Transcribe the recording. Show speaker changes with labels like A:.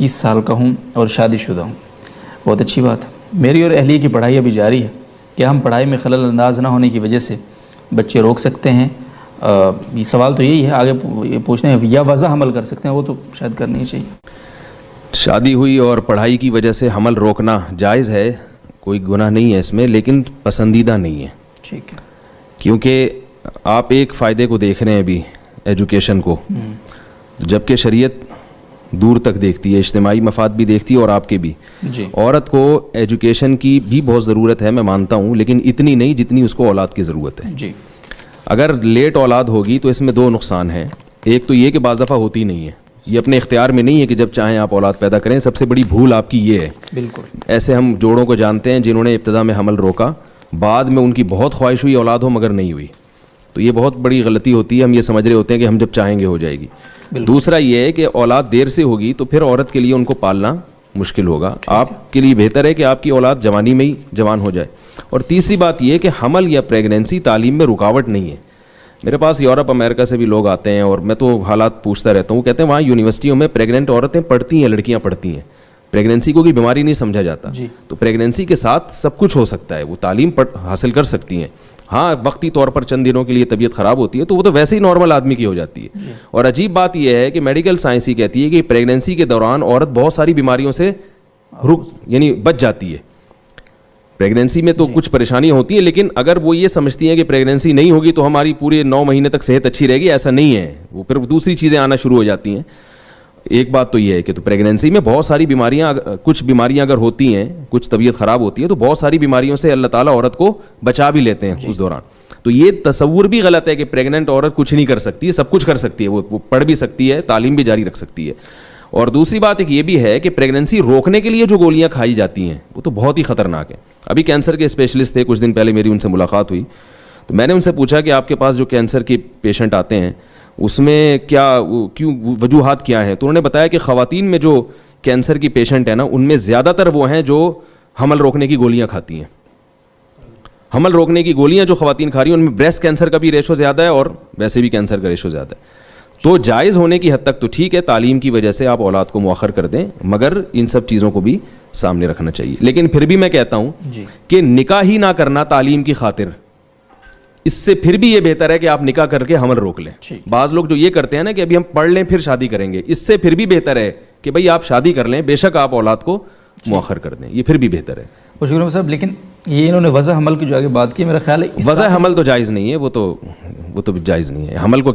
A: 21 سال کا ہوں اور شادی شدہ ہوں. بہت اچھی بات ہے. میری اور اہلیہ کی پڑھائی ابھی جاری ہے. کہ ہم پڑھائی میں خلل انداز نہ ہونے کی وجہ سے بچے روک سکتے ہیں؟ یہ سوال تو یہی ہے. آگے پوچھتے ہیں یا وضع حمل کر سکتے ہیں؟ وہ تو شاید کرنی ہی چاہیے.
B: شادی ہوئی اور پڑھائی کی وجہ سے حمل روکنا جائز ہے, کوئی گناہ نہیں ہے اس میں, لیکن پسندیدہ نہیں ہے.
A: ٹھیک ہے.
B: کیونکہ آپ ایک فائدے کو دیکھ رہے ہیں ابھی, ایجوکیشن کو, جبکہ شریعت دور تک دیکھتی ہے, اجتماعی مفاد بھی دیکھتی ہے اور آپ کے بھی.
A: جی.
B: عورت کو ایجوکیشن کی بھی بہت ضرورت ہے, میں مانتا ہوں, لیکن اتنی نہیں جتنی اس کو اولاد کی ضرورت ہے.
A: جی.
B: اگر لیٹ اولاد ہوگی تو اس میں دو نقصان ہیں. ایک تو یہ کہ بعض دفعہ ہوتی نہیں ہے, یہ اپنے اختیار میں نہیں ہے کہ جب چاہیں آپ اولاد پیدا کریں. سب سے بڑی بھول آپ کی یہ ہے.
A: بالکل.
B: ایسے ہم جوڑوں کو جانتے ہیں جنہوں نے ابتدا میں حمل روکا, بعد میں ان کی بہت خواہش ہوئی اولاد ہو مگر نہیں ہوئی. تو یہ بہت بڑی غلطی ہوتی ہے. ہم یہ سمجھ رہے ہوتے ہیں کہ ہم جب چاہیں گے ہو جائے گی. دوسرا یہ ہے کہ اولاد دیر سے ہوگی تو پھر عورت کے لیے ان کو پالنا مشکل ہوگا. آپ کے لیے بہتر ہے کہ آپ کی اولاد جوانی میں ہی جوان ہو جائے. اور تیسری بات یہ ہے کہ حمل یا پریگنینسی تعلیم میں رکاوٹ نہیں ہے. میرے پاس یورپ امریکہ سے بھی لوگ آتے ہیں اور میں تو حالات پوچھتا رہتا ہوں. کہتے ہیں وہاں یونیورسٹیوں میں پریگننٹ عورتیں پڑھتی ہیں, لڑکیاں پڑھتی ہیں. پریگنینسی کو کوئی بیماری نہیں سمجھا جاتا. تو پریگنینسی کے ساتھ سب کچھ ہو سکتا ہے, وہ تعلیم حاصل کر سکتی ہیں. ہاں وقتی طور پر چند دنوں کے لیے طبیعت خراب ہوتی ہے تو وہ تو ویسے ہی نارمل آدمی کی ہو جاتی ہے. اور عجیب بات یہ ہے کہ میڈیکل سائنس ہی کہتی ہے کہ پریگنینسی کے دوران عورت بہت ساری بیماریوں سے یعنی بچ جاتی ہے. پریگنینسی میں تو کچھ پریشانیاں ہوتی ہیں, لیکن اگر وہ یہ سمجھتی ہیں کہ پریگنینسی نہیں ہوگی تو ہماری پورے 9 مہینے تک صحت اچھی رہے گی, ایسا نہیں ہے. وہ پھر دوسری چیزیں آنا شروع ہو جاتی ہیں. ایک بات تو یہ ہے کہ تو پریگنینسی میں بہت ساری بیماریاں, کچھ بیماریاں اگر ہوتی ہیں, کچھ طبیعت خراب ہوتی ہے تو بہت ساری بیماریوں سے اللہ تعالیٰ عورت کو بچا بھی لیتے ہیں اس دوران. تو یہ تصور بھی غلط ہے کہ پریگننٹ عورت کچھ نہیں کر سکتی ہے. سب کچھ کر سکتی ہے, وہ پڑھ بھی سکتی ہے, تعلیم بھی جاری رکھ سکتی ہے. اور دوسری بات ایک یہ بھی ہے کہ پریگننسی روکنے کے لیے جو گولیاں کھائی جاتی ہیں وہ تو بہت ہی خطرناک ہیں. ابھی کینسر کے اسپیشلسٹ تھے, کچھ دن پہلے میری ان سے ملاقات ہوئی تو میں نے ان سے پوچھا کہ آپ کے پاس جو کینسر کے پیشنٹ آتے ہیں اس میں کیا کیوں وجوہات کیا ہیں؟ تو انہوں نے بتایا کہ خواتین میں جو کینسر کی پیشنٹ ہیں نا, ان میں زیادہ تر وہ ہیں جو حمل روکنے کی گولیاں کھاتی ہیں. حمل روکنے کی گولیاں جو خواتین کھا رہی ہیں ان میں بریسٹ کینسر کا بھی ریشو زیادہ ہے اور ویسے بھی کینسر کا ریشو زیادہ ہے. تو جائز ہونے کی حد تک تو ٹھیک ہے, تعلیم کی وجہ سے آپ اولاد کو مؤخر کر دیں, مگر ان سب چیزوں کو بھی سامنے رکھنا چاہیے. لیکن پھر بھی میں کہتا ہوں کہ نکاح ہی نہ کرنا تعلیم کی خاطر, اس سے پھر بھی یہ بہتر ہے کہ آپ نکاح کر کے حمل روک لیں. بعض لوگ جو یہ کرتے ہیں نا کہ ابھی ہم پڑھ لیں پھر شادی کریں گے, اس سے پھر بھی بہتر ہے کہ بھائی آپ شادی کر لیں, بے شک آپ اولاد کو مؤخر کر دیں, یہ پھر بھی بہتر ہے.
A: شکریہ صاحب. لیکن یہ انہوں نے وضع حمل کی جو آگے بات کی, میرا خیال ہے
B: وضع حمل تو جائز نہیں ہے, وہ تو جائز نہیں ہے. حمل کو